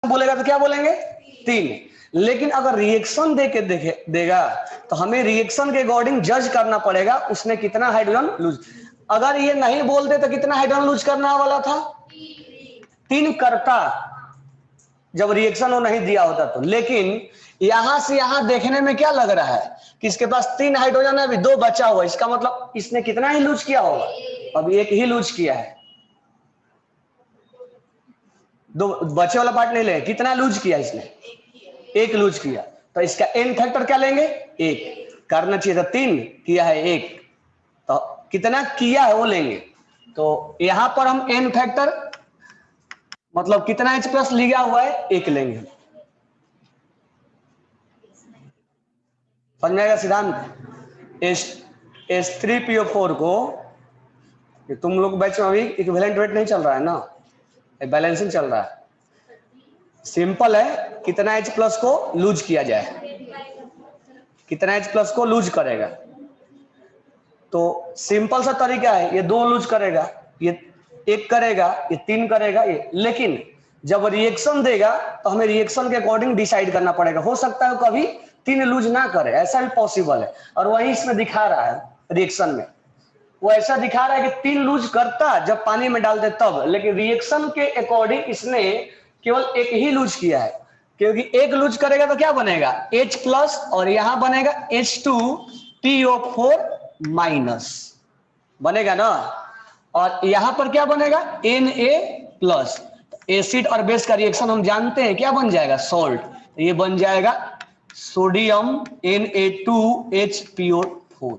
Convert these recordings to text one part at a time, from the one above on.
बोलेगा तो क्या बोलेंगे 3। लेकिन अगर रिएक्शन देके देगा तो हमें रिएक्शन के अकॉर्डिंग जज करना पड़ेगा उसने कितना हाइड्रोजन लूज। अगर ये नहीं बोलते तो कितना हाइड्रोजन लूज करने वाला था 3 करता जब रिएक्शन वो नहीं दिया होता तो। लेकिन यहां से यहां देखने में क्या लग रहा है कि इसके पास 3 हाइड्रोजन है, अभी 2 बचा हुआ, इसका मतलब इसने कितना ही लूज किया होगा, अभी 1 ही लूज किया है, 2 बचे वाला पार्ट नहीं ले, कितना लूज किया इसने 1 लूज किया, तो इसका एन फैक्टर क्या लेंगे 1, करना चाहिए था 3, किया है 1, तो कितना किया है वो लेंगे। तो यहां पर हम एन फैक्टर मतलब कितना H प्लस लिया हुआ है 1 लेंगे। समझ में आएगा सिद्धांत। H3PO4 को तुम लोग बैच में अभी इक्विवेलेंट वेट नहीं चल रहा है ना, बैलेंसिंग चल रहा है। सिंपल है, कितना H प्लस को लूज किया जाए, कितना H प्लस को लूज करेगा, तो सिंपल सा तरीका है, ये 2 लूज करेगा, ये 1 करेगा, ये 3 करेगा ये। लेकिन जब रिएक्शन देगा तो हमें रिएक्शन के अकॉर्डिंग डिसाइड करना पड़ेगा, हो सकता है कभी 3 लूज ना करे, ऐसा भी पॉसिबल है। और वही इसमें दिखा रहा है रिएक्शन में, वो ऐसा दिखा रहा है कि 3 लूज करता जब पानी में डालते तब, लेकिन रिएक्शन के अकॉर्डिंग इसने केवल 1 ही लूज किया है, क्योंकि 1 लूज करेगा तो क्या बनेगा H प्लस और यहां बनेगा H2PO4 माइनस बनेगा ना, और यहां पर क्या बनेगा Na प्लस। एसिड और बेस का रिएक्शन हम जानते हैं क्या बन जाएगा सॉल्ट, ये बन जाएगा सोडियम Na2HPO4,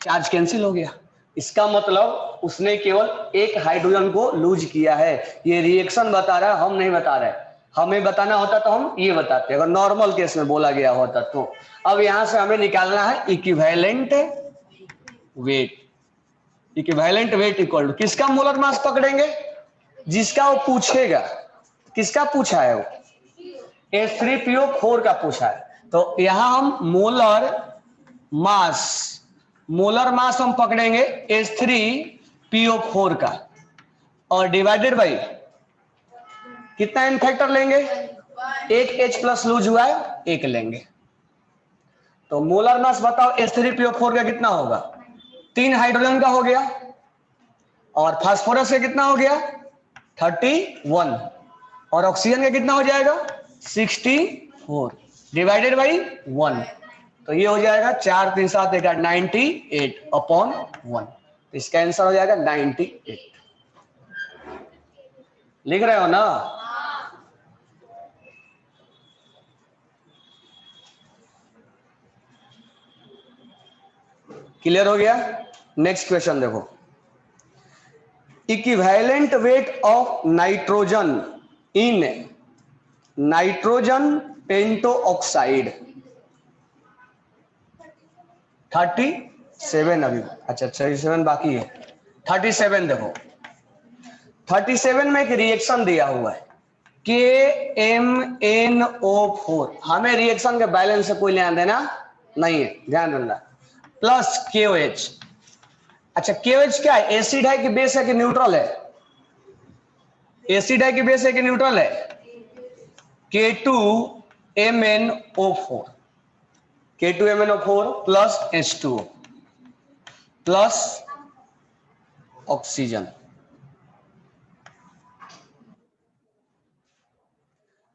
चार्ज कैंसिल हो गया। इसका मतलब उसने केवल 1 हाइड्रोजन को लूज किया है। ये रिएक्शन बता रहा है, हम नहीं बता रहे, हमें बताना होता तो हम ये बताते अगर नॉर्मल केस में बोला गया होता तो। अब यहां से हमें निकालना है equivalent weight. Equivalent weight equal to किसका मोलर मास पकड़ेंगे, जिसका वो पूछेगा। किसका पूछा है वो H3PO4 का पूछा है, तो यहां हम मोलर मास हम पकड़ेंगे H3PO4 का, और डिवाइडेड बाई कितना एन फैक्टर लेंगे, 1 H प्लस लूज हुआ है 1 लेंगे। तो मोलर मास बताओ H3PO4 का कितना होगा, 3 हाइड्रोजन का हो गया, और फास्फोरस का कितना हो गया 31, और ऑक्सीजन का कितना हो जाएगा 64 डिवाइडेड बाई 1, तो ये हो जाएगा 4 3 7 98/1, तो इसका आंसर हो जाएगा 98। लिख रहे हो ना। क्लियर हो गया। नेक्स्ट क्वेश्चन देखो, equivalent weight of nitrogen in nitrogen pentoxide 37 अभी, अच्छा 37 बाकी है। 37 देखो, 37 में एक रिएक्शन दिया हुआ है KMNO4, हमें रिएक्शन के बैलेंस से कोई लेना देना नहीं है, ध्यान रखना, प्लस KOH। अच्छा KOH क्या है, एसिड है कि बेस है कि न्यूट्रल है, एसिड है कि बेस है कि न्यूट्रल है, K2MnO4, K2MnO4 plus H2O plus oxygen.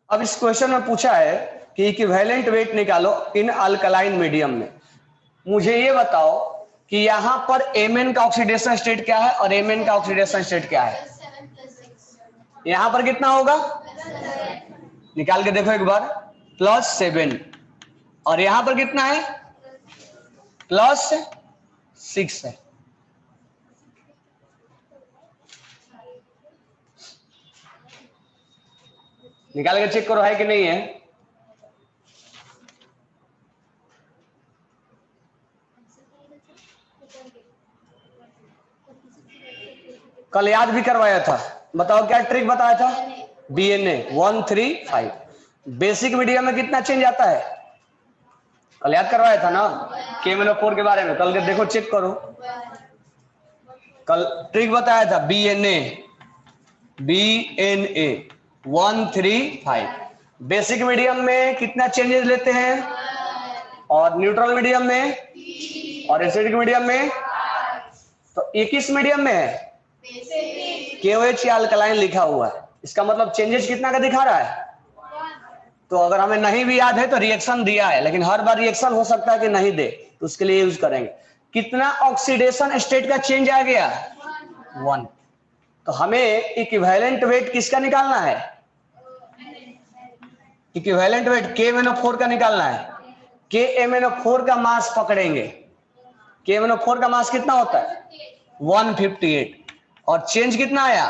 अब इस क्वेश्चन में पूछा है कि इक्विवेलेंट वेट निकालो इन अल्कलाइन मीडियम में। मुझे ये बताओ कि यहां पर Mn का ऑक्सीडेशन स्टेट क्या है और Mn का ऑक्सीडेशन स्टेट क्या है, यहां पर कितना होगा निकाल के देखो एक बार, +7, और यहां पर कितना है +6 है। निकाल के चेक करो है कि नहीं है। कल याद भी करवाया था, बताओ क्या ट्रिक बताया था, DNA 135। बेसिक मीडियम में कितना चेंज आता है, कल याद करवाया था ना KMnO4 के बारे में, कल के देखो चेक करो, कल ट्रिक बताया था BNA 135। बेसिक मीडियम में कितना चेंजेस लेते हैं, और न्यूट्रल मीडियम में, और एसिडिक मीडियम में। तो ये किस मीडियम में है, KOH या अल्कलाइन लिखा हुआ है, इसका मतलब चेंजेस कितना का दिखा रहा है। तो अगर हमें नहीं भी याद है तो रिएक्शन दिया है, लेकिन हर बार रिएक्शन हो सकता है कि नहीं दे, तो उसके लिए यूज करेंगे। कितना ऑक्सीडेशन स्टेट का चेंज आ गया, 1। तो हमें इक्विवेलेंट वेट किसका निकालना है, इक्विवेलेंट वेट KMnO4 का निकालना है। KMnO4 का मास पकड़ेंगे, KMnO4 का मास कितना होता है 158, और चेंज कितना आया,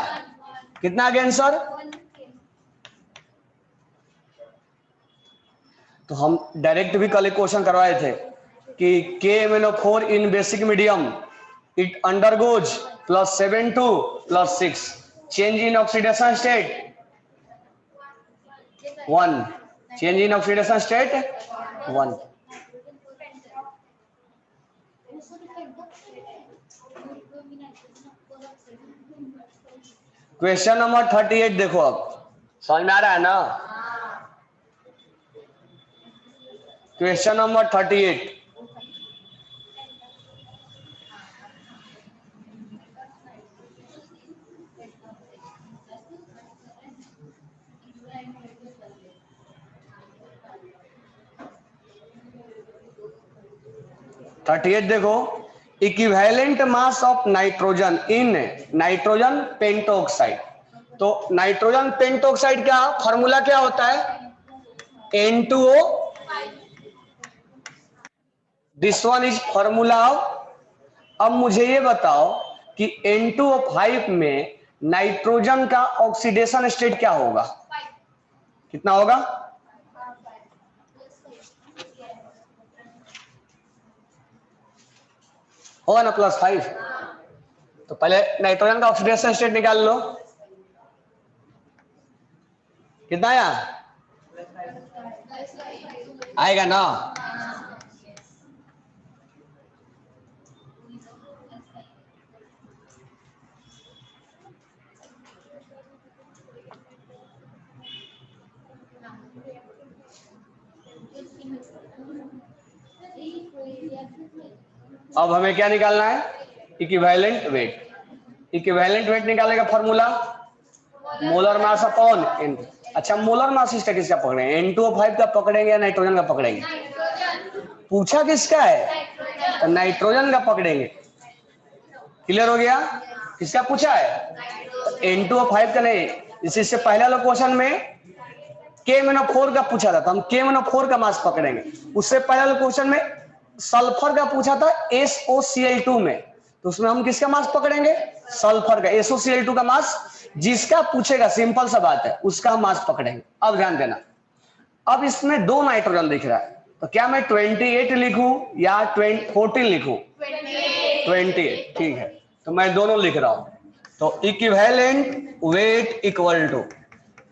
कितना आ गया आंसर। तो हम डायरेक्ट भी कल एक क्वेश्चन करवाए थे कि KMnO4 in basic medium it undergoes +7 to +6 change in oxidation state 1, change in oxidation state 1। Question number 38 देखो, अब समझ में आ रहा है ना। क्वेश्चन नंबर 38, देखो, equivalent mass of nitrogen in nitrogen pentoxide. तो नाइट्रोजन पेंटोक्साइड का फॉर्मूला क्या होता है, N2O, this one is formula of. अब मुझे ये बताओ कि N2O5 में नाइट्रोजन का ऑक्सीडेशन स्टेट क्या होगा, कितना होगा, होगा ना +5। तो पहले नाइट्रोजन का ऑक्सीडेशन स्टेट निकाल लो, कितना आया, आएगा ना। अब हमें क्या निकालना है, इक्विवेलेंट वेट। इक्विवेलेंट वेट निकालने का formula molar mass upon N। अच्छा, मोलर मास इसका किसका पकड़ेंगे, N2O5 का पकड़ेंगे या नाइट्रोजन का पकड़ेंगे, पूछा किसका है, तो नाइट्रोजन का पकड़ेंगे। क्लियर हो गया, किसका पूछा है, तो N2O5 का नहीं। इससे पहले वाले क्वेश्चन में KMnO4 का पूछा था, तो हम KMnO4 का मास पकड़ेंगे। उससे पहले वाले क्वेश्चन में सल्फर का पूछा था SOCl2 में, तो उसमें हम किसका मास पकड़ेंगे, सल्फर का, SOCl2 का मास। जिसका पूछेगा, सिंपल सा बात है, उसका हम मास पकड़ेंगे। अब ध्यान देना, अब इसमें 2 नाइट्रोजन दिख रहा है, तो क्या मैं 28 लिखूं या 14 लिखूं, 28, ठीक है, तो मैं दोनों लिख रहा हूं। तो इक्विवेलेंट वेट इक्वल टू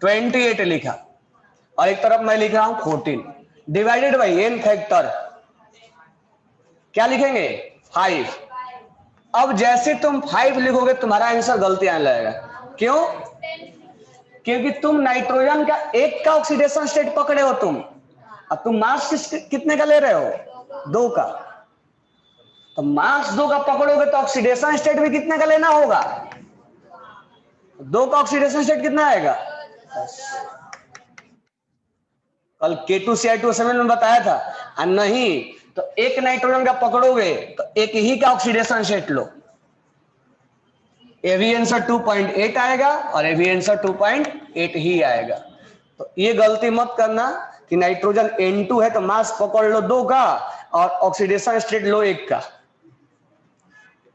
28 लिखा, और एक तरफ मैं लिख रहा हूं 14 डिवाइडेड बाई n फैक्टर, क्या लिखेंगे 5। अब जैसे तुम 5 लिखोगे तुम्हारा आंसर गलती आने लगेगा, क्यों, क्योंकि तुम नाइट्रोजन का एक का ऑक्सीडेशन स्टेट पकड़े हो तुम, अब तुम मास कितने का ले रहे हो, 2 का। तो मास 2 का पकड़ोगे तो ऑक्सीडेशन स्टेट भी कितने का लेना होगा, 2 का ऑक्सीडेशन स्टेट कितना आएगा, कल K2CI2 में बताया था। नहीं तो एक नाइट्रोजन का पकड़ोगे तो एक ही का ऑक्सीडेशन स्टेट लो, एवी आंसर 2.8 आएगा और एवी आंसर 2.8 ही आएगा। तो ये गलती मत करना कि नाइट्रोजन N2 है तो मास पकड़ लो 2 का और ऑक्सीडेशन स्टेट लो 1 का।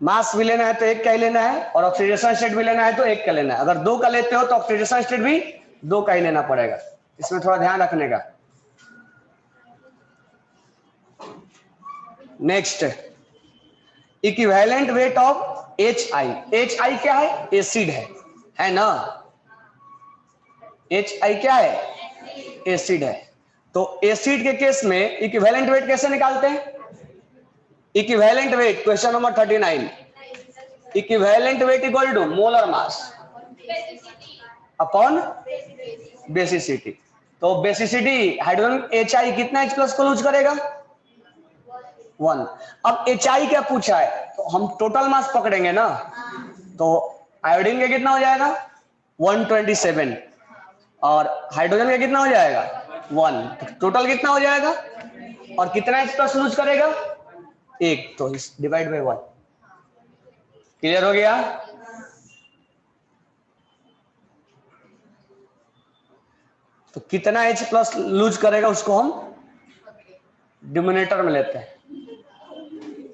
मास भी लेना है तो 1 का ही लेना है, और ऑक्सीडेशन स्टेट भी लेना है तो 1 का लेना है। अगर 2 का लेते हो तो ऑक्सीडेशन स्टेट भी 2 का ही लेना पड़ेगा, इसमें थोड़ा ध्यान रखने का। Next, equivalent weight of HI। HI क्या है, एसिड है ना, HI क्या है, एसिड है। तो एसिड के केस में इक्विवेलेंट वेट कैसे निकालते हैं, equivalent weight, question number 39, equivalent weight equal to molar mass upon basicity. तो बेसिसिटी हाइड्रोजन HI कितना H प्लस को लूज करेगा? 1। अब HI क्या पूछा है, तो हम टोटल मास पकड़ेंगे ना, तो आयोडीन का कितना हो जाएगा 127 और हाइड्रोजन का कितना हो जाएगा 1, तो टोटल कितना हो जाएगा और कितना H प्लस लूज करेगा 1, तो डिवाइड बाय 1। क्लियर हो गया? तो कितना H प्लस लूज करेगा उसको हम डिनोमिनेटर में लेते हैं,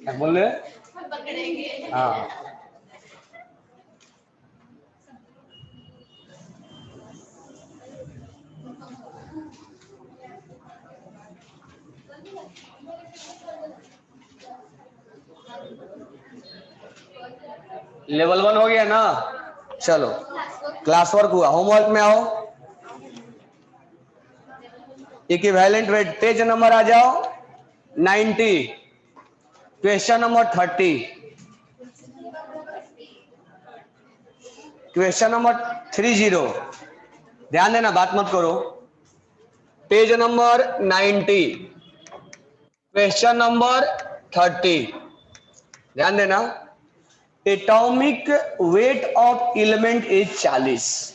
क्या बोल रहे? हाँ, लेवल 1 हो गया ना। चलो क्लास वर्क हुआ, होमवर्क में आओ। इक्विवेलेंट वेट, पेज नंबर आ जाओ 90, क्वेश्चन नंबर 30, क्वेश्चन नंबर 30। ध्यान देना, बात मत करो। पेज नंबर 90, क्वेश्चन नंबर 30, ध्यान देना। Atomic weight of element is 40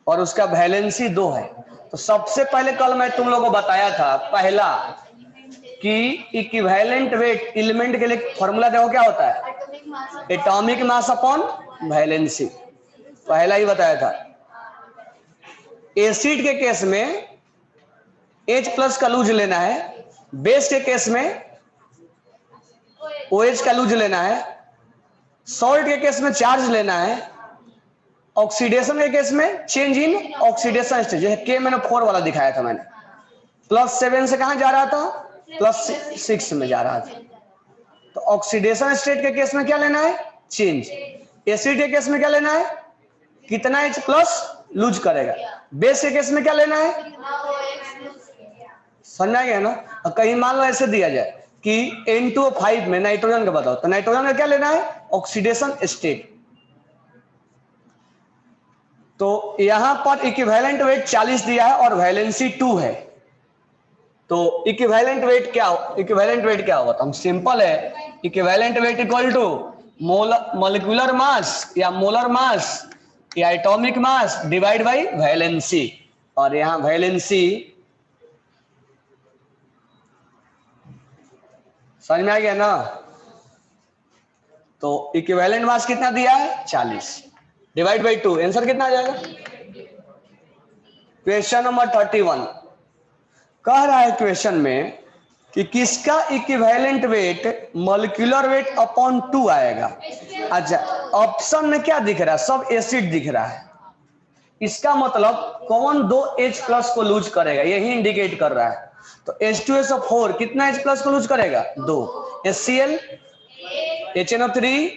और उसका वैलेंसी 2 है। तो सबसे पहले कल मैं तुम लोगों को बताया था पहला कि इक्विवेलेंट वेट एलिमेंट के लिए फॉर्मूला देखो क्या होता है, एटॉमिक मास अपॉन वैलेंसी, पहला ही बताया था। एसिड के केस में H प्लस का लूज लेना है, बेस के केस में OH का लूज लेना है, सॉल्ट के केस में चार्ज लेना है, ऑक्सीडेशन के केस में चेंज इन ऑक्सीडेशन स्टेज, जैसे K-4 वाला दिखाया था मैंने, +7 से कहां जा रहा था, +6 में जा रहा था। तो ऑक्सीडेशन स्टेट के केस में क्या लेना है, चेंज। एसिड के केस में क्या लेना है, कितना H प्लस लूज करेगा। बेस के केस में क्या लेना है, समझ गया ना। और कहीं मान लो ऐसे दिया जाए कि N2O5 में नाइट्रोजन का बताओ, तो नाइट्रोजन का क्या लेना है, ऑक्सीडेशन स्टेट। तो यहां पर इक्विवेलेंट वेट 40 दिया है और वैलेंसी 2 है। तो इक्विवेलेंट वेट क्या होगा, तो हम सिंपल है, equivalent weight equal to molecular mass या मोलर मास या atomic mass divide by valency. और यहां वैलेंसी समझ में आ गया ना। तो इक्विवेलेंट मास कितना दिया है 40 डिवाइड बाय 2, आंसर कितना आ जाएगा। क्वेश्चन नंबर 31 कह रहा है क्वेश्चन में कि किसका equivalent weight molecular weight upon 2 आएगा। अच्छा, ऑप्शन में क्या दिख रहा है, सब एसिड दिख रहा है, इसका मतलब कौन 2 H प्लस को लूज करेगा यही इंडिकेट कर रहा है। तो H2SO4 कितना H प्लस को लूज करेगा 2, HCl HNO3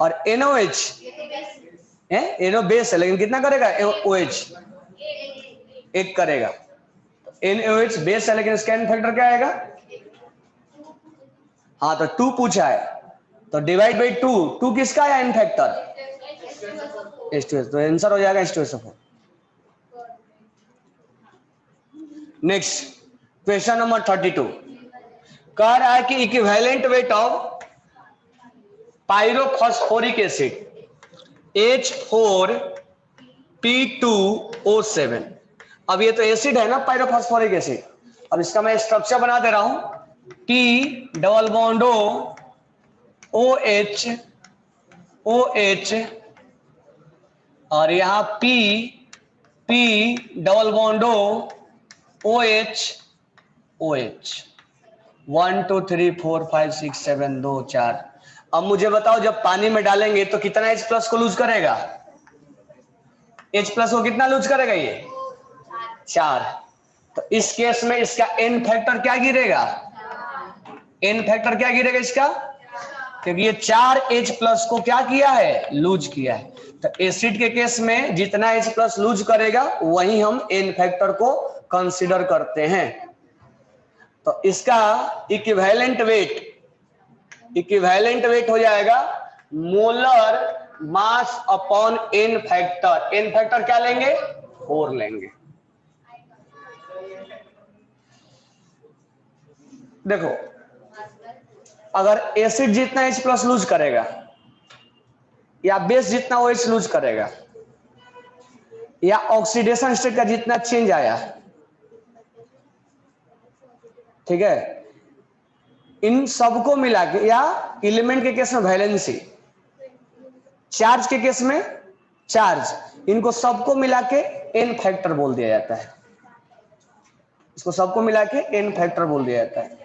और NOH NO बेस है लेकिन कितना करेगा OH 1 करेगा। NOH बेस है लेकिन इसका एन फैक्टर क्या आएगा, हाँ तो 2 पूछा है, तो डिवाइड बाई 2 किसका आया एन फैक्टर H2S, तो आंसर हो जाएगा H2SO4। नेक्स्ट क्वेश्चन नंबर 32 कह रहा है कि equivalent weight of pyrophosphoric acid H4P2O7। अब ये तो एसिड है ना पायरोफॉस्फोरिक एसिड, अब इसका मैं स्ट्रक्चर बना दे रहा हूं, P डबल बॉन्ड OH और यहां P डबल बॉन्ड OH 1 2 3 4 5 6 7 2 4। अब मुझे बताओ जब पानी में डालेंगे तो कितना H प्लस को लूज करेगा, H प्लस को कितना लूज करेगा ये 4। तो इस केस में इसका एन फैक्टर क्या गिरेगा, एन फैक्टर क्या गिरेगा इसका, क्योंकि ये 4 H प्लस को क्या किया है लूज किया है। तो एसिड के केस में जितना H प्लस लूज करेगा वही हम एन फैक्टर को कंसीडर करते हैं। तो इसका इक्विवेलेंट वेट हो जाएगा molar mass upon N factor. N factor क्या लेंगे 4 लेंगे। देखो अगर एसिड जितना H प्लस लूज करेगा या बेस जितना OH लूज करेगा या ऑक्सीडेशन स्टेट का जितना चेंज आया, ठीक है, इन सबको मिला के, या एलिमेंट के केस में वैलेंसी, चार्ज के केस में चार्ज, इनको सबको मिला के n फैक्टर बोल दिया जाता है। इसको सबको मिला के n फैक्टर बोल दिया जाता है।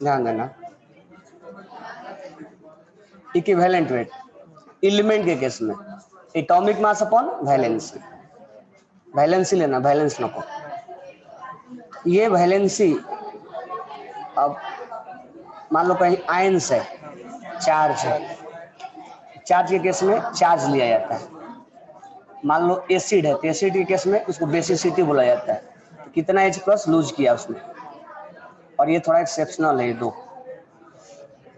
ध्यान देना, इक्विवेलेंट वेट एलिमेंट के केस में atomic mass upon valency, valency लेना, वैलेंस नको, ये वैलेंसी। अब मान लो कहीं आयंस है, चार्ज है, चार्ज के केस में चार्ज लिया जाता है। मान लो एसिड है, तो एसिड के केस में उसको बेसिसिटी बोला जाता है। तो कितना H प्लस लूज किया उसने, और ये थोड़ा एक्सेप्शनल है, दो।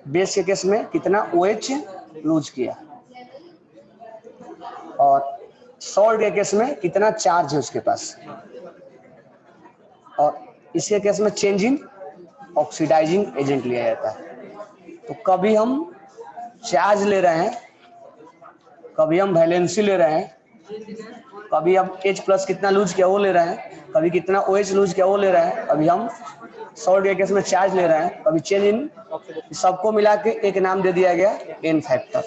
बेस के केस में कितना OH लूज किया, और सॉल्ट के केस में कितना चार्ज है उसके पास, और इसके केस में चेंज इन ऑक्सीडाइजिंग एजेंट लिया जाता है। तो कभी हम चार्ज ले रहे हैं, कभी हम वैलेंसी ले रहे हैं, कभी हम H प्लस कितना लूज किया वो ले रहे हैं, कभी कितना OH लूज किया वो ले रहे हैं, कभी हम सॉल्ट के केस में चार्ज ले रहे हैं, कभी चेंज इन, सबको मिला के एक नाम दे दिया गया n फैक्टर।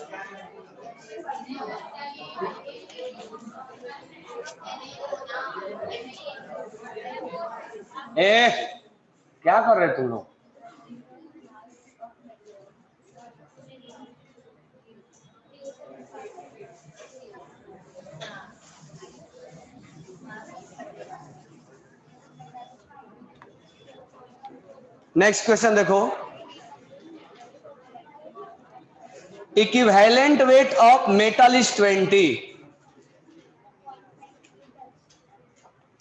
क्या कर रहे तुम लोग? नेक्स्ट क्वेश्चन देखो, equivalent weight of metal is 20।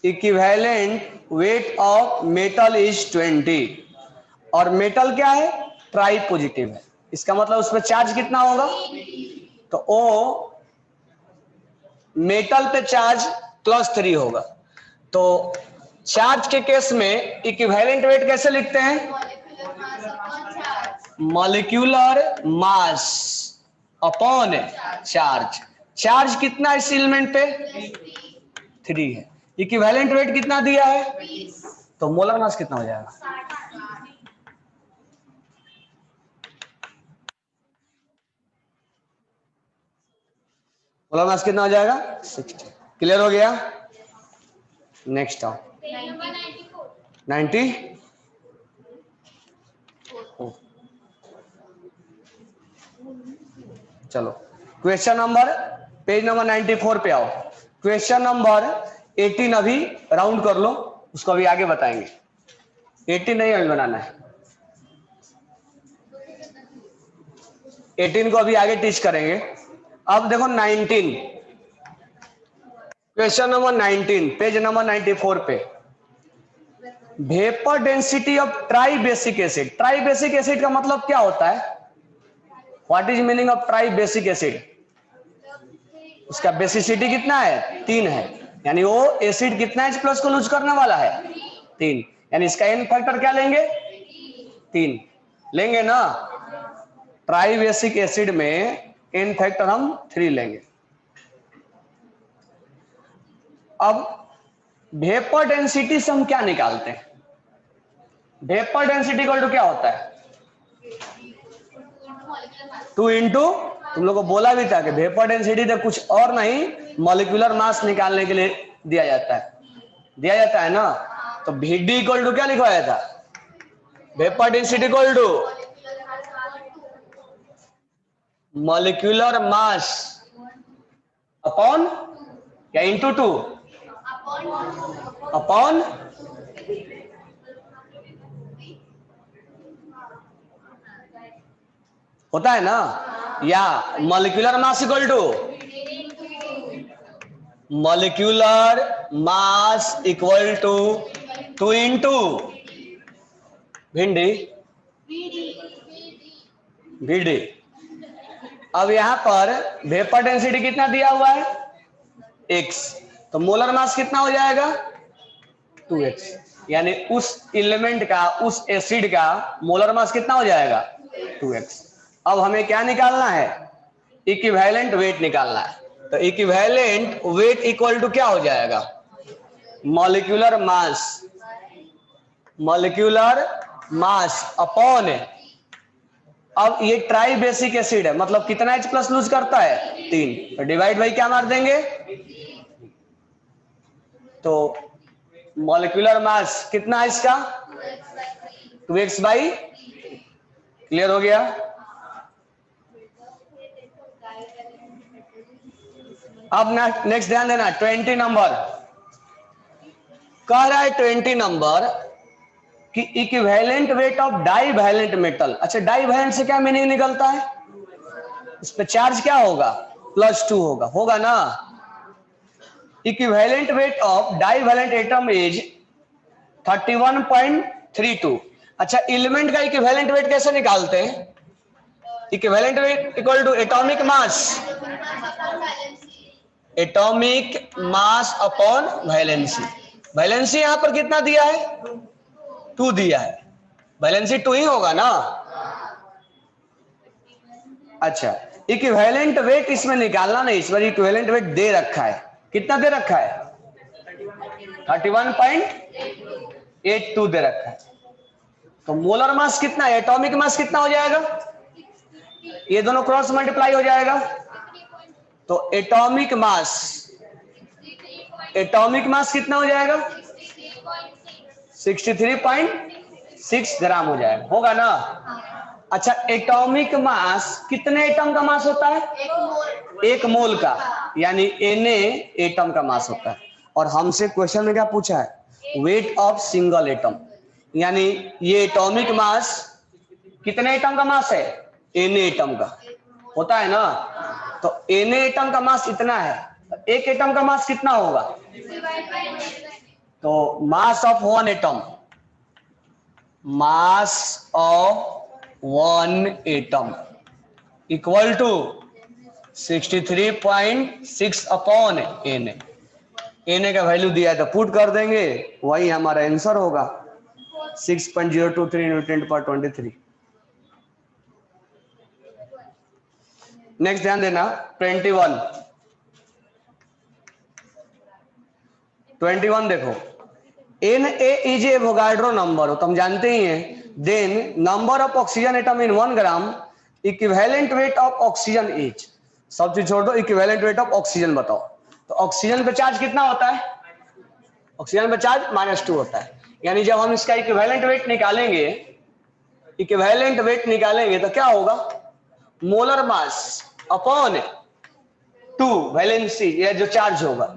Equivalent weight of metal is 20, और मेटल क्या है, ट्राई पॉजिटिव है। इसका मतलब उसमें चार्ज कितना होगा, तो O मेटल पे चार्ज +3 होगा। तो चार्ज के केस में इक्विवेलेंट वेट कैसे लिखते हैं, molecular mass upon charge. Charge कितना इस एलिमेंट पे, 3 है। इक्विवेलेंट वेट कितना दिया है, तो मोलर मास कितना हो जाएगा, मोलर मास कितना हो जाएगा, 60। क्लियर हो गया? नेक्स्ट आओ, 90। चलो क्वेश्चन नंबर, पेज नंबर 94 पे आओ। क्वेश्चन नंबर 18 अभी राउंड कर लो, उसको अभी आगे बताएंगे। 18 नहीं अभी बनाना है, 18 को अभी आगे टीच करेंगे। अब देखो 19, क्वेश्चन नंबर 19 पेज नंबर 94 पे, vapour density of try basic acid. Try basic acid का मतलब क्या होता है, what is meaning of try basic acid? उसका बेसिसिटी कितना है, 3 है, यानी वो एसिड कितना H प्लस को लूज करने वाला है, 3, यानी इसका n फैक्टर क्या लेंगे, 3 लेंगे ना। ट्राई बेसिक एसिड में n फैक्टर हम 3 लेंगे। अब वेपर डेंसिटी से हम क्या निकालते हैं, वेपर डेंसिटी इक्वल टू क्या होता है, 2 इंटू, तुम लोग को बोला भी था कि वेपर डेंसिटी तो कुछ और नहीं, मॉलिक्यूलर मास निकालने के लिए दिया जाता है ना। तो VD इक्वल टू क्या लिखवाया था, vapour density equal to molecular mass upon या इंटू 2 अपॉन होता है ना, या molecular mass equal to molecular mass equal to 2 into भिंडी भिंडी। अब यहां पर वेपर डेंसिटी कितना दिया हुआ है x, तो मोलर मास कितना हो जाएगा 2x, यानी उस एलिमेंट का उस एसिड का मोलर मास कितना हो जाएगा 2x। अब हमें क्या निकालना है इक्विवेलेंट वेट निकालना है, तो इक्विवेलेंट वेट इक्वल टू क्या हो जाएगा मॉलिक्यूलर मास अपॉन, अब ये ट्राई बेसिक एसिड है मतलब कितना H प्लस लूज करता है 3, तो डिवाइड बाई क्या मार देंगे, तो मॉलिक्यूलर मास कितना है इसका 2x बाई, क्लियर हो गया। अब नेक्स्ट ध्यान देना 20 नंबर कह रहा है 20 नंबर कि equivalent weight of divalent metal. अच्छा डाई वैलेंट से क्या मीनिंग निकलता है, इस पे चार्ज क्या होगा +2 होगा ना। Equivalent weight of divalent atom is 31.32। अच्छा एलिमेंट का इक्विवेलेंट वेट कैसे निकालते हैं, equivalent weight equal to atomic mass upon valency. Valency यहां पर कितना दिया है 2 दिया है, वैलेंसी 2 ही होगा ना। अच्छा इक्विवेलेंट वेट इसमें निकालना नहीं, इस बार इक्विवेलेंट वेट दे रखा है, कितना दे रखा है 31.82 दे रखा है, तो मोलर मास कितना है एटॉमिक मास कितना हो जाएगा, ये दोनों क्रॉस मल्टीप्लाई हो जाएगा, तो एटॉमिक मास कितना हो जाएगा 63.6 ग्राम हो जाएगा, होगा ना। अच्छा एटॉमिक मास कितने एटम का मास होता है 1 मोल का, यानी Na एटम का मास होता है। और हमसे क्वेश्चन में क्या पूछा है वेट ऑफ सिंगल एटम, यानी ये एटॉमिक मास कितने एटम का मास है Na एटम का होता है ना, तो Na एटम का मास इतना है, एक एटम का मास कितना होगा, तो mass of one atom equal to 63.6 upon Na का वैल्यू दिया है तो पुट कर देंगे, वही हमारा आंसर होगा 6.023 न्यूटन पर 23। नेक्स्ट ध्यान देना 21 देखो Na इज एवोगाड्रो नंबर हो तो हम जानते ही हैं, then number of oxygen atom in 1 gram, equivalent weight of oxygen is, सब चीज छोड़ दो इक्विवेलेंट वेट ऑफ ऑक्सीजन बताओ, तो ऑक्सीजन पे चार्ज कितना होता है, ऑक्सीजन पे चार्ज -2 होता है, यानी जब हम इसका इक्विवेलेंट वेट निकालेंगे तो क्या होगा मोलर मास अपॉन 2 वैलेंसी, ये जो चार्ज होगा।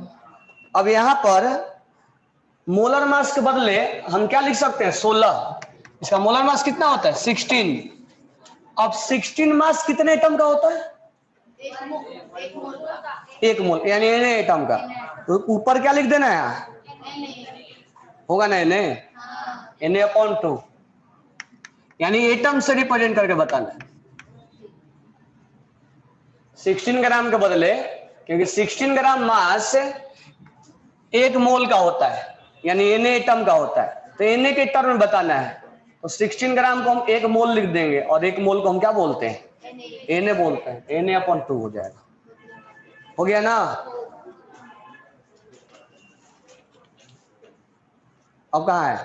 अब यहां पर मोलर मास के बदले हम क्या लिख सकते हैं 16, इसका मोलर मास कितना होता है 16। अब 16 मास कितने एटम का होता है 1 मोल, यानी Na एटम का, तो ऊपर क्या लिख देना है होगा ना Na अपॉन 2, यानी एटम से रिप्रेजेंट करके बताना है 16 ग्राम के बदले, क्योंकि 16 ग्राम मास 1 मोल का होता है, यानी Na एटम का होता है, तो Na के टर्म में बताना है, तो 16 ग्राम को हम 1 मोल लिख देंगे और 1 मोल को हम क्या बोलते हैं Na बोलते हैं, Na अपॉन 2 हो जाएगा, हो गया ना। अब कहाँ है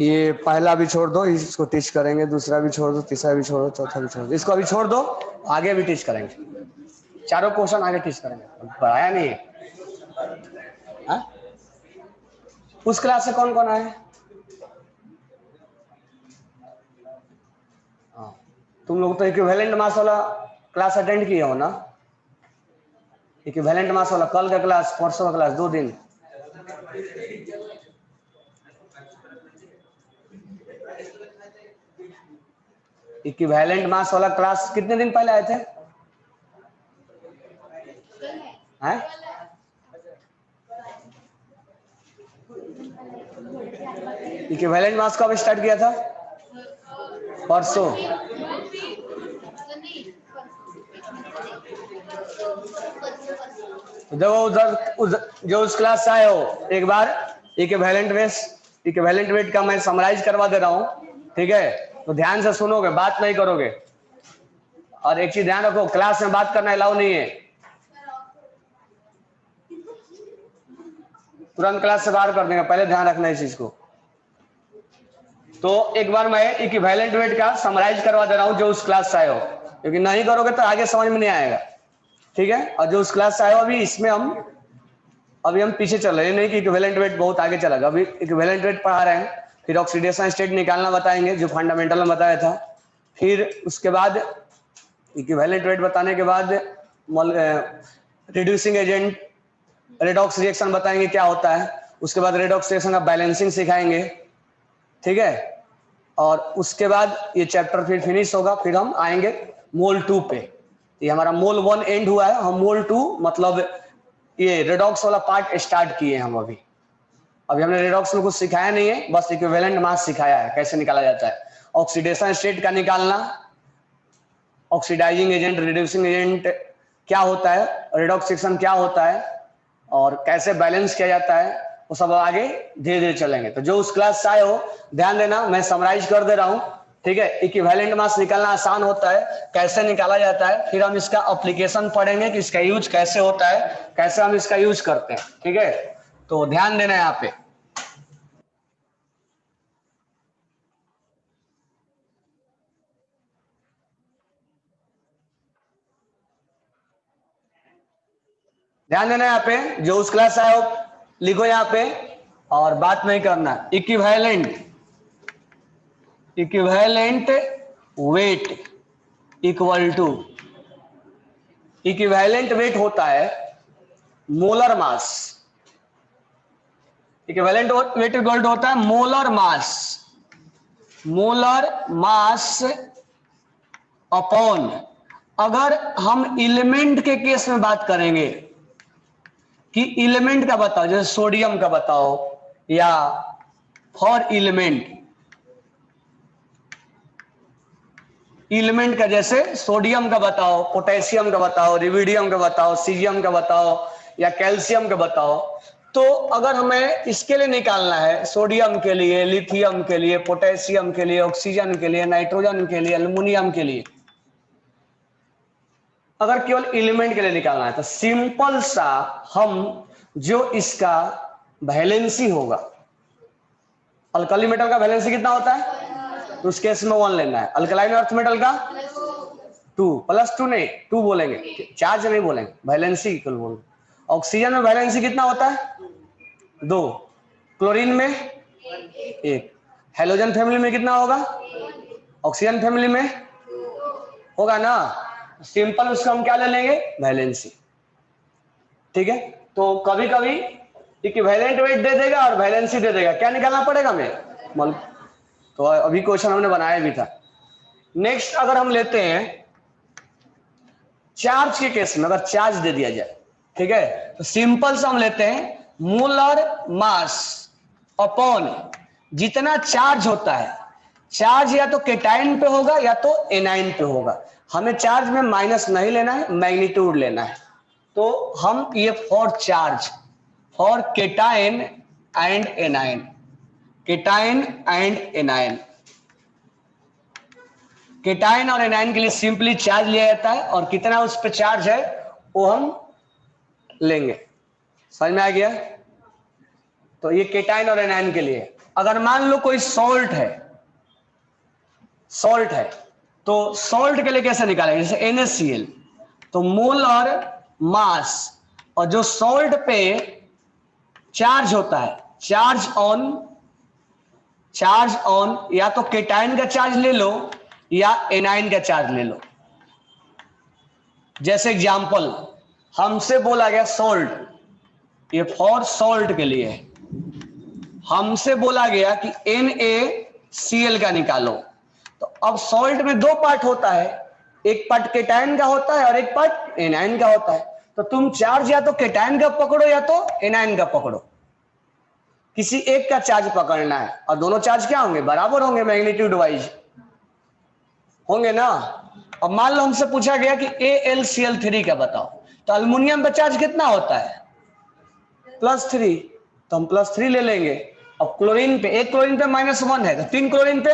ये पहला भी छोड़ दो, इसको टीच करेंगे, दूसरा भी छोड़ दो, तीसरा भी छोड़ दो, चौथा भी छोड़ दो, इसको अभी छोड़ दो, आगे भी टीच करेंगे, चारों क्वेश्चन आगे टीच करेंगे, पढ़ाया नहीं है हा? उस क्लास से कौन कौन आए, तुम लोग तो इक्विवेलेंट मास वाला क्लास अटेंड किए हो ना, इक्विवेलेंट मास वाला कल का क्लास परसों का क्लास 2 दिन, इक्विवेलेंट मास वाला क्लास कितने दिन पहले आए थे? हैं? इक्विवेलेंट मास कब स्टार्ट किया था? परसों। देखो उधर जो उस क्लास से आए हो, एक बार इक्विवेलेंट वेट का मैं समराइज करवा दे रहा हूँ, ठीक है? तो ध्यान से सुनोगे, बात नहीं करोगे। और एक चीज ध्यान रखो, क्लास में बात करना अलाउ नहीं है, तुरंत क्लास से बाहर कर देंगे, पहले ध्यान रखना इस चीज को। तो एक बार मैं इक्विवेलेंट वेट का समराइज करवा दे रहा हूं जो उस क्लास से आए हो, क्योंकि नहीं करोगे तो आगे समझ में नहीं आएगा, ठीक है? और जो उस क्लास से आए हो अभी इसमें अभी हम पीछे चल रहे हैं, नहीं कि इक्विवेलेंट वेट बहुत आगे चला गया। अभी इक्विवेलेंट वेट पढ़ा रहे हैं, फिर ऑक्सीडेशन स्टेट निकालना बताएंगे जो फंडामेंटल में बताया था, फिर उसके बाद इक्विवेलेंट वेट बताने के बाद रिड्यूसिंग एजेंट रेडॉक्स रिएक्शन बताएंगे क्या होता है, उसके बाद रेडॉक्स रिएक्शन का बैलेंसिंग सिखाएंगे, ठीक है? और उसके बाद ये चैप्टर फिर फिनिश होगा, फिर हम आएंगे मोल 2 पे। ये हमारा मोल 1 एंड हुआ है, हम मोल 2 मतलब ये रेडॉक्स वाला पार्ट स्टार्ट किए हैं हम। अभी हमने रेडॉक्स में कुछ सिखाया नहीं है, बस इक्विवेलेंट मास सिखाया है कैसे निकाला जाता है। ऑक्सीडेशन स्टेट का निकालना, ऑक्सीडाइजिंग एजेंट, रिड्यूसिंग एजेंट क्या होता है, रेडॉक्स रिएक्शन क्या होता है और कैसे बैलेंस किया जाता है, वो सब आगे धीरे धीरे चलेंगे। तो जो उस क्लास से आए हो ध्यान देना, मैं समराइज कर दे रहा हूं, ठीक है? इक्विवेलेंट मास निकालना आसान होता है, कैसे निकाला जाता है, फिर हम इसका एप्लीकेशन पढ़ेंगे कि इसका यूज कैसे होता है, कैसे हम इसका यूज करते हैं, ठीक है? तो ध्यान देना यहाँ पे। ध्यान देना यहाँ पे, जो उस क्लास से आए हो लिखो यहाँ पे और बात नहीं करना। Equivalent weight equal to, equivalent weight होता है molar mass, equivalent weight equal to होता है मोलर मास अपॉन, अगर हम एलिमेंट के केस में बात करेंगे कि एलिमेंट का बताओ, जैसे सोडियम का बताओ, या फॉर एलिमेंट का जैसे सोडियम का बताओ, पोटेशियम का बताओ, रिविडियम का बताओ, सीजियम का बताओ या कैल्शियम का बताओ, तो अगर हमें इसके लिए निकालना है, सोडियम के लिए, लिथियम के लिए, पोटेशियम के लिए, ऑक्सीजन के लिए, नाइट्रोजन के लिए, एल्युमिनियम के लिए, अगर केवल एलिमेंट के लिए निकालना है तो सिंपल सा हम जो इसका वैलेंसी होगा, अल्कली मेटल का वैलेंसी कितना होता है, तो उस केस में 1 लेना है। अल्कलाइन अर्थ मेटल का 2 +2 नहीं 2 बोलेंगे, चार्ज नहीं बोलेंगे, वैलेंसी इक्वल बोलेंगे। ऑक्सीजन में वैलेंसी कितना होता है 2, क्लोरीन में 1, हेलोजन फैमिली में कितना होगा, ऑक्सीजन फैमिली में होगा ना, सिंपल उसका हम क्या ले लेंगे, वैलेंसी, ठीक है? तो कभी कभी इक्विवेलेंट वेट दे देगा और वैलेंसी दे देगा, क्या निकालना पड़ेगा हमें, तो अभी क्वेश्चन हमने बनाया भी था। नेक्स्ट अगर हम लेते हैं चार्ज के केस में, अगर चार्ज दे दिया जाए, ठीक है, तो सिंपल से हम लेते हैं मोलर मास अपॉन जितना चार्ज होता है, चार्ज या तो केटाइन पे होगा या तो एनाइन पे होगा, हमें चार्ज में माइनस नहीं लेना है, मैग्नीट्यूड लेना है। तो हम ये for charge, for cation and A9, cation and A9, cation और एनाइन के लिए सिंपली चार्ज लिया जाता है और कितना उस पर चार्ज है वो हम लेंगे। समझ में आ गया? तो ये केटाइन और एनाइन के लिए। अगर मान लो कोई सॉल्ट है तो सॉल्ट के लिए कैसे निकालेंगे, जैसे NaCl, तो मोलर मास और जो सॉल्ट पे चार्ज होता है, चार्ज ऑन या तो केटाइन का चार्ज ले लो या एनाइन का चार्ज ले लो। जैसे एग्जांपल हमसे बोला गया सॉल्ट, ये फॉर सॉल्ट के लिए हमसे बोला गया कि NaCl का निकालो, तो अब सॉल्ट में दो पार्ट होता है, एक पार्ट केटायन का होता है और एक पार्ट एनायन का होता है। तो तुम चार्ज या तो केटायन का पकड़ो या तो एनायन का पकड़ो, किसी एक का चार्ज पकड़ना है, और दोनों चार्ज क्या होंगे, बराबर होंगे, मैग्नीट्यूड वाइज होंगे ना। अब मान लो हमसे पूछा गया कि AlCl3 का बताओ, तो अल्युमिनियम का चार्ज कितना होता है, +3, तो हम +3 ले लेंगे। अब क्लोरीन पे, एक क्लोरीन पे -1 है, तो 3 क्लोरीन पे,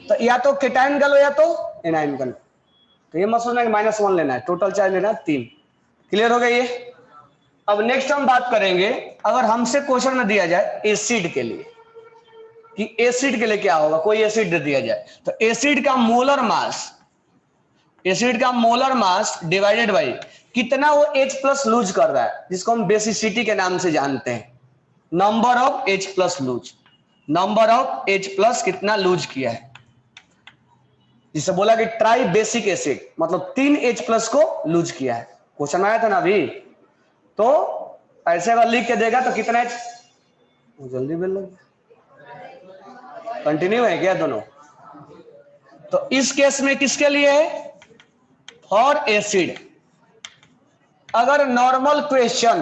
तो या तो केटायन का लो या तो एनायन का लो। तो ये मत सोचना कि -1 लेना है, टोटल चार्ज लेना है 3। क्लियर हो गया ये। अब नेक्स्ट हम बात करेंगे, अगर हमसे क्वेश्चन में दिया जाए एसिड के लिए, कि एसिड के लिए क्या होगा, कोई एसिड दे दिया जाए, तो एसिड का मोलर मास, एसिड का मोलर मास डिवाइडेड बाई कितना वो H+ लूज कर रहा है, जिसको हम बेसिसिटी के नाम से जानते हैं, number of H+ lose, number of H+ कितना लूज किया है, जिसे बोला कि ट्राई बेसिक एसिड, मतलब 3 H+ को लूज किया है। क्वेश्चन आया था ना अभी, तो ऐसे अगर लिख के देगा तो कितना जल्दी बोल लो, कंटिन्यू है क्या दोनों। तो इस केस में किसके लिए है, फॉर एसिड। अगर नॉर्मल क्वेश्चन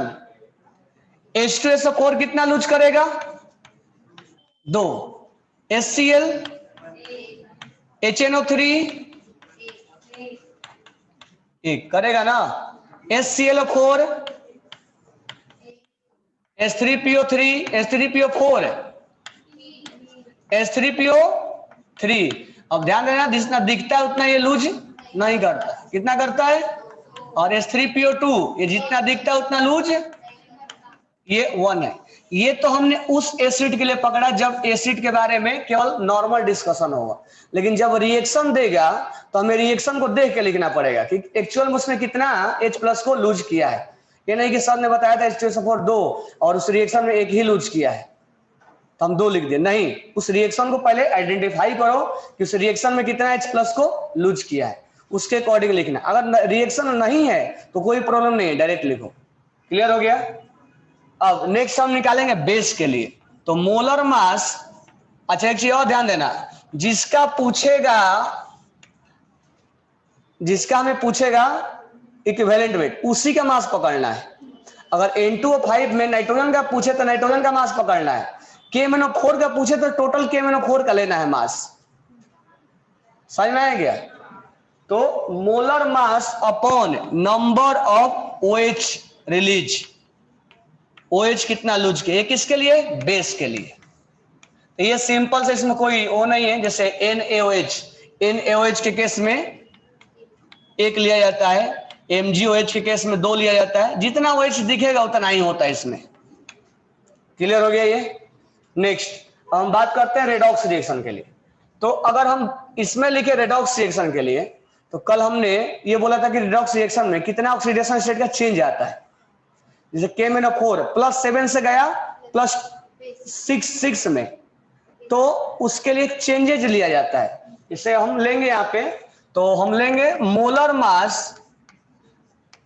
H2SO4 कितना लूज करेगा, 2, HCl HNO3 एक करेगा ना, HClO4 H3PO3 H3PO4 H3PO3। अब ध्यान देना, जितना दिखता है उतना ये लूज नहीं करता, कितना करता है, और H3PO2 ये जितना दिखता है उतना लूज, ये 1 है। ये तो हमने उस एसिड के लिए पकड़ा जब एसिड के बारे में केवल नॉर्मल डिस्कशन होगा, लेकिन जब रिएक्शन देगा तो हमें रिएक्शन को देख के लिखना पड़ेगा कि एक्चुअल में उसने कितना H+ को लूज किया है। ये नहीं कि सर ने बताया था H2SO4 2 और उस रिएक्शन में एक ही लूज किया है तो हम 2 लिख दे, नहीं, उस रिएक्शन को पहले आइडेंटिफाई करो कि उस रिएक्शन में कितना H+ को लूज किया है, उसके अकॉर्डिंग लिखना। अगर रिएक्शन नहीं है तो कोई प्रॉब्लम नहीं है, डायरेक्ट लिखो। क्लियर हो गया। अब नेक्स्ट हम निकालेंगे बेस के लिए, तो मोलर मास। अच्छा एक चीज और ध्यान देना, जिसका हमें पूछेगा इक्विवेलेंट वेट, उसी का मास पकड़ना है। अगर N2O5 में नाइट्रोजन का पूछे तो नाइट्रोजन का मास पकड़ना है, KMnO4 का पूछे तो टोटल KMnO4 का लेना है मास। समझ में आ गया। तो molar mass upon number of OH release, OH कितना लूज किया, किसके लिए, बेस के लिए। तो ये सिंपल से, इसमें कोई वो नहीं है, जैसे NaOH के केस में 1 लिया जाता है, MgOH के केस में 2 लिया जाता है, जितना OH दिखेगा उतना ही होता है इसमें। क्लियर हो गया ये। नेक्स्ट हम बात करते हैं रेडॉक्स रिएक्शन के लिए। तो अगर हम इसमें लिखे रेडॉक्स रिएक्शन के लिए, तो कल हमने ये बोला था कि रेडॉक्स रिएक्शन में कितना ऑक्सीडेशन स्टेट का चेंज आता है, जैसे KMnO4 +7 से गया +6 में, तो उसके लिए चेंजेज लिया जाता है। इसे हम लेंगे यहाँ पे, तो हम लेंगे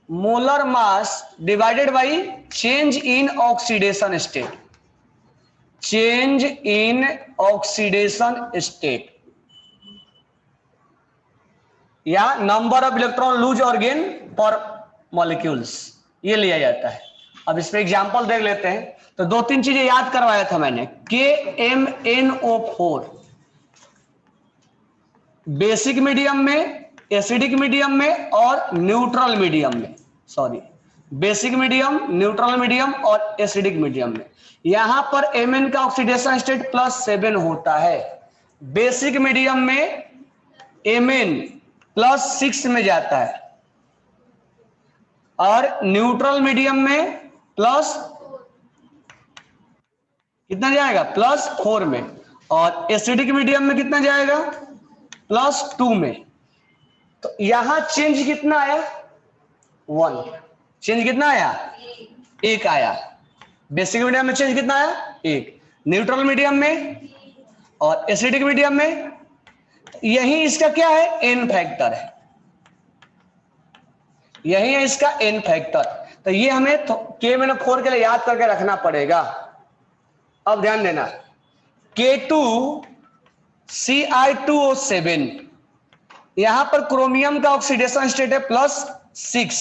molar mass divided by change in oxidation state, change in oxidation state, या नंबर ऑफ इलेक्ट्रॉन लूज और गेन फॉर मॉलिक्यूल्स, ये लिया जाता है। अब इस पे एग्जांपल देख लेते हैं। तो 2-3 चीजें याद करवाया था मैंने, KMnO4 बेसिक मीडियम में, एसिडिक मीडियम में और न्यूट्रल मीडियम में, sorry basic medium, neutral medium और एसिडिक मीडियम में। यहां पर Mn का ऑक्सीडेशन स्टेट +7 होता है, बेसिक मीडियम में Mn +6 में जाता है, और न्यूट्रल मीडियम में प्लस कितना जाएगा, +4 में, और एसिडिक मीडियम में कितना जाएगा, +2 में। तो यहां चेंज कितना आया, 1। चेंज कितना आया, 1 आया। बेसिक मीडियम में चेंज कितना आया, 1। न्यूट्रल मीडियम में और एसिडिक मीडियम में, यही इसका क्या है, एन फैक्टर है, यही है इसका एन फैक्टर। तो ये हमें KMnO4 के लिए याद करके रखना पड़ेगा। अब ध्यान देना, K2 Ci2O7, यहां पर क्रोमियम का ऑक्सीडेशन स्टेट है +6,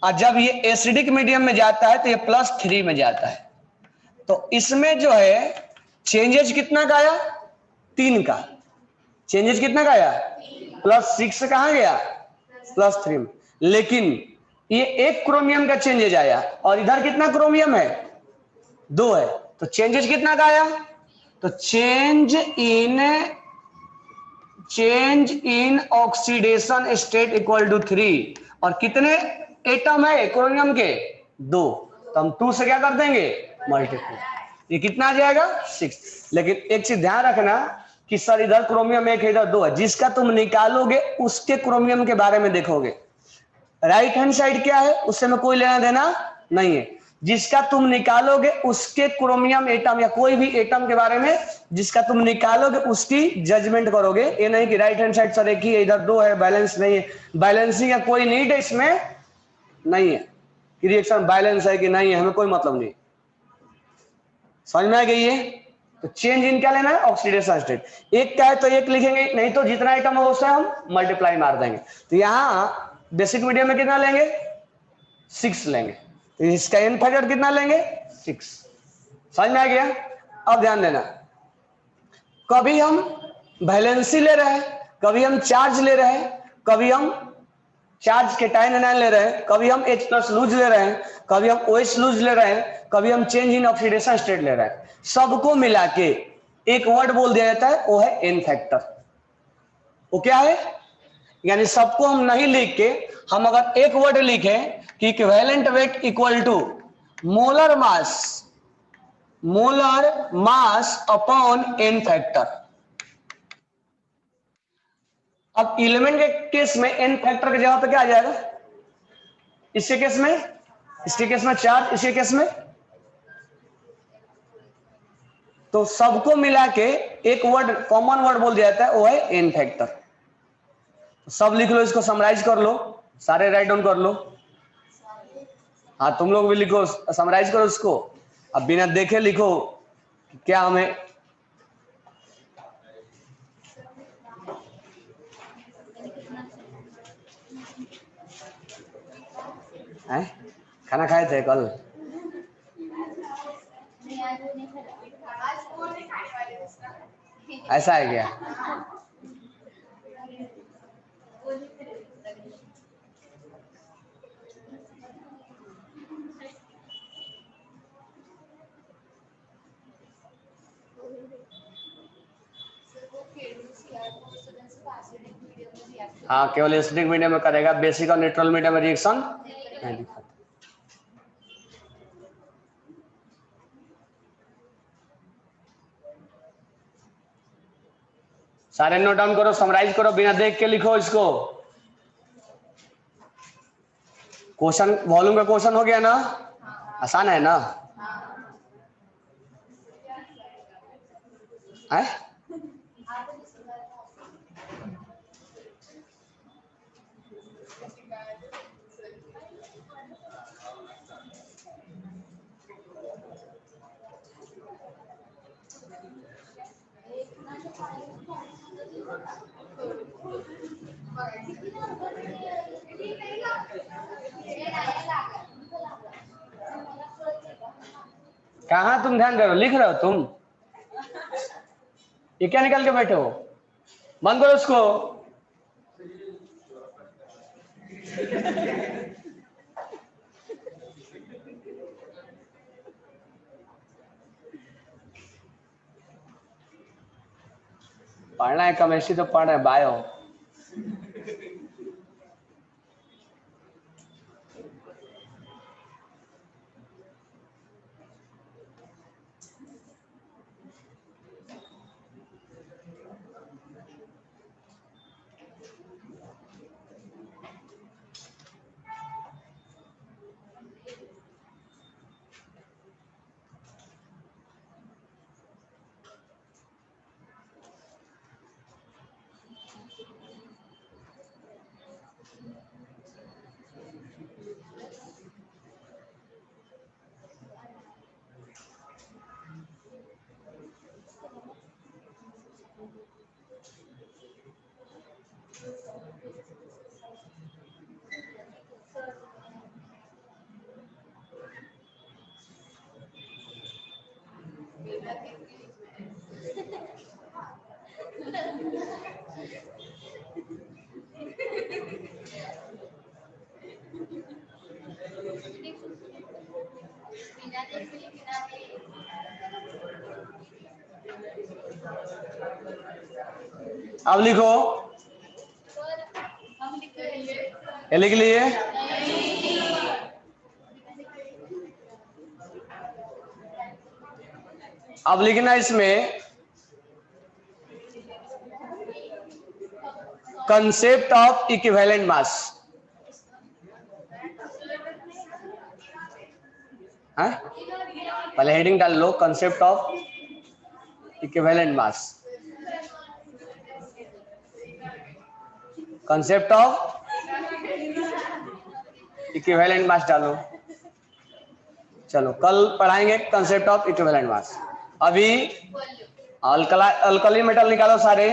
और जब ये एसिडिक मीडियम में जाता है तो ये +3 में जाता है। तो इसमें जो है चेंजेस कितना का आया? 3 का। चेंजेस कितना का आया? +6 से कहां गया? +3 में। लेकिन ये एक क्रोमियम का चेंजेस आया और इधर कितना क्रोमियम है? 2 है, तो चेंजेस कितना का आया? तो change in oxidation state equal to 3, और कितने एटम है क्रोमियम के? 2, तो हम 2 से क्या कर देंगे? मल्टीप्लाई। ये कितना आ जाएगा? 6। लेकिन एक चीज ध्यान रखना कि सर इधर क्रोमियम 1 है, इधर 2 है, जिसका तुम निकालोगे उसके क्रोमियम के बारे में देखोगे। राइट हैंड साइड क्या है उससे में कोई लेना देना नहीं है, जिसका तुम निकालोगे उसके क्रोमियम एटम या कोई भी एटम के बारे में जिसका तुम निकालोगे उसकी जजमेंट करोगे। ये नहीं कि राइट हैंड साइड सर एक ही है, इधर 2 है, बैलेंस नहीं है। बैलेंसिंग का कोई नीड है इसमें नहीं है कि रिएक्शन बैलेंस है कि नहीं है, हमें कोई मतलब नहीं। समझ में आ गई है? तो चेंज इन क्या लेना है? Oxidation state. एक का है तो एक लिखेंगे, नहीं तो जितना आइटम हो उससे हम मल्टीप्लाई मार देंगे। तो यहां बेसिक मीडियम में कितना लेंगे? 6 लेंगे, तो इसका एन फैक्टर कितना लेंगे? 6। समझ में आ गया? अब ध्यान देना, कभी हम वैलेंसी ले रहे हैं, कभी हम चार्ज ले रहे हैं, कभी हम चार्ज के टाइन एनायन ले रहे हैं, कभी हम H+ लूज ले रहे हैं, कभी हम OH लूज ले रहे हैं, कभी हम चेंज इन ऑक्सीडेशन स्टेट ले रहे हैं, सबको मिला के एक वर्ड बोल दिया जाता है, वो है एन फैक्टर। वो क्या है? यानी सबको हम नहीं लिख के हम अगर एक वर्ड लिखे कि equivalent weight equal to molar mass upon N factor. अब एलिमेंट के केस में एन फैक्टर की जगह पे क्या आ जाएगा? इसके केस में, इसके केस में चार्ज, इसके केस में, तो सबको मिला के एक वर्ड कॉमन वर्ड बोल दिया जाता है, वो है एन फैक्टर। सब लिख लो, इसको समराइज कर लो, सारे राइट डाउन कर लो। हाँ तुम लोग भी लिखो, समराइज करो उसको। अब बिना देखे लिखो क्या हमें है? खाना खाए थे कल? ऐसा है क्या? हाँ केवल एसिडिक मीडियम में करेगा, बेसिक और न्यूट्रल मीडियम में रिएक्शन नहीं दिखाता। सारे नोट डाउन करो, समराइज करो, बिना देख के लिखो इसको। क्वेश्चन वॉल्यूम का क्वेश्चन हो गया ना? आसान है ना? है? कहाँ तुम ध्यान दे रहे हो? लिख रहे हो तुम? ये क्या निकाल के बैठे हो? बंद करो उसको। पढ़ना है केमिस्ट्री तो पढ़ रहे, बायो। अब लिखो, ये लिख लिए। अब लिखना इसमें कंसेप्ट ऑफ इक्विवेलेंट मास। पहले हेडिंग डाल लो, concept of equivalent mass. Concept of equivalent mass डालो। चलो कल पढ़ाएंगे कंसेप्ट ऑफ इक्विवेलेंट मास। अभी अल्कली मेटल निकालो सारे।